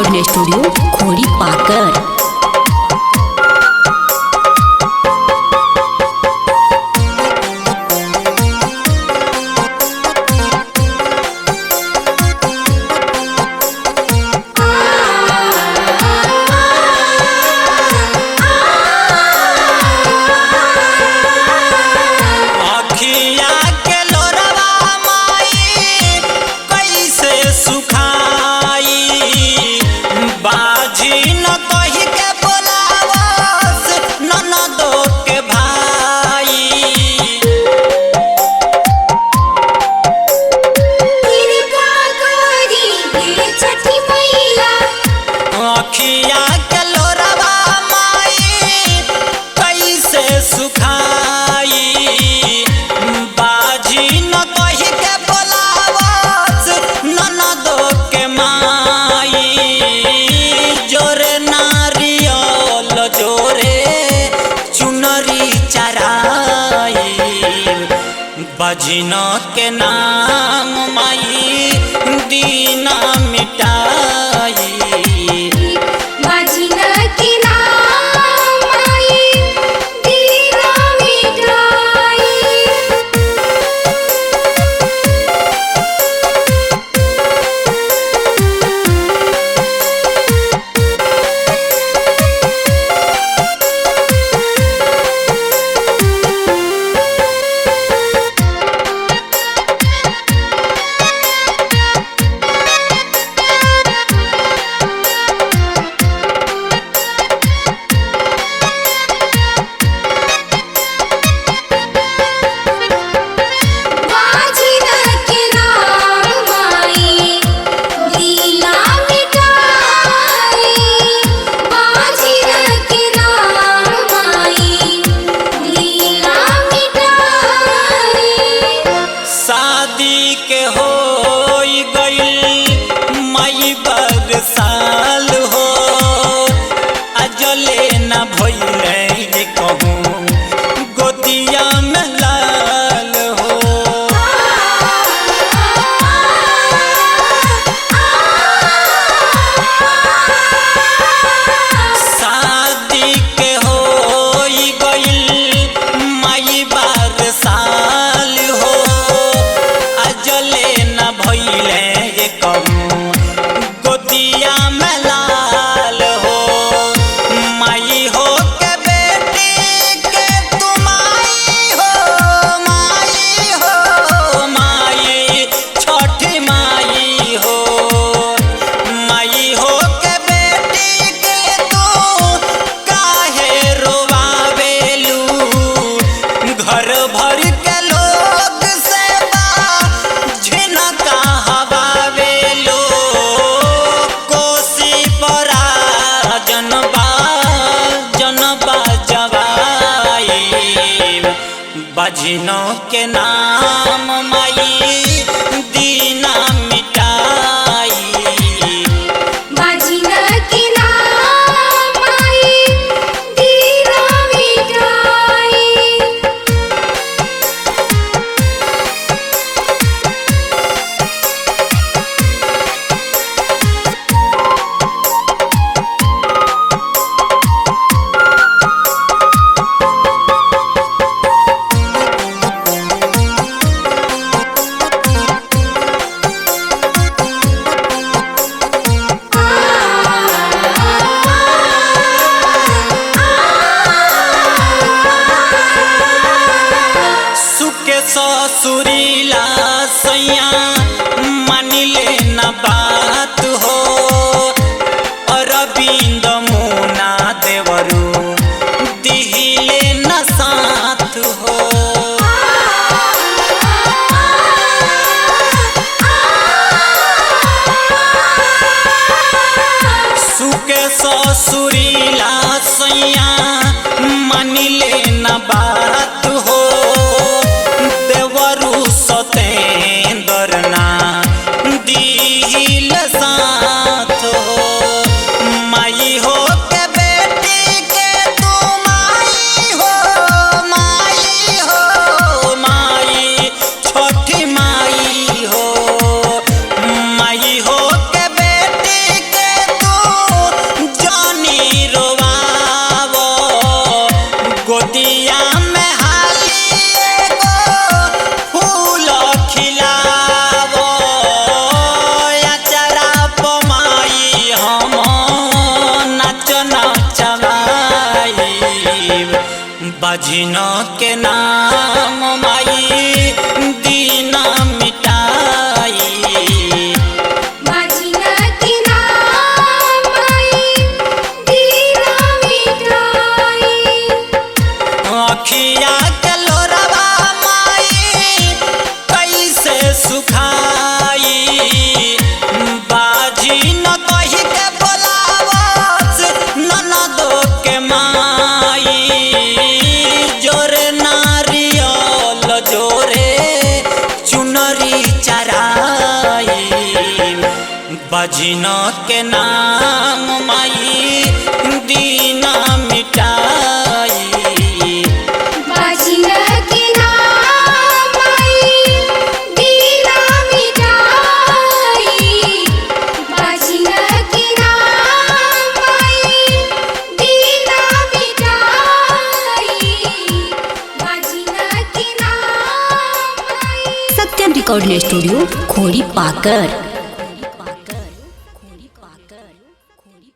Recording studio Khori पाकर। बजना के नाम माई दीना मिटाई। बजना के नाम माई दीना मिटाई। साल हो अजले न भइले कहूँ गोदिया में लाल हो। शादी के हो गइल माई बार साल हो अजले न भइले कहूँ गोदिया में लाल हो। माई हो के बेटी के तुम आई हो माई छठी माई हो। माई हो के बेटी के तू काहे रोवावेलू घर भर के लोग से झिनका हवावेलू। बजनों के नाम माई दीना मिटाई। बजना के नाम माई दीना मिटाई। ससुरीला सैया मानिले न बात हो। अरविंद मुना देवरू दिहिले न साथ हो। सुके ससुरीला सैया मानिले न बात हो। सतेंद्र ना दिल साथ हो। माई हो के बेटी के तुम आई हो माई छठी माई हो। माई हो के बेटी के तू बाजिन के नाम माई दीना मिटाई बाजिन के नाम माई दीना मिटाई अखिया के लोरवा माई कैसे सुखाई बाजिन कही के बोलावत ननदो के माई जोरे नारियल जोरे चुनरी चराई बाजिन के नाम माई दीना मिटाई बाजिन के नाम माई दीना मिटाई बाजिन के नाम माई दीना मिटाई बाजिन के नाम माई सत्यम रिकॉर्डिंग स्टूडियो खोड़ी पाकर।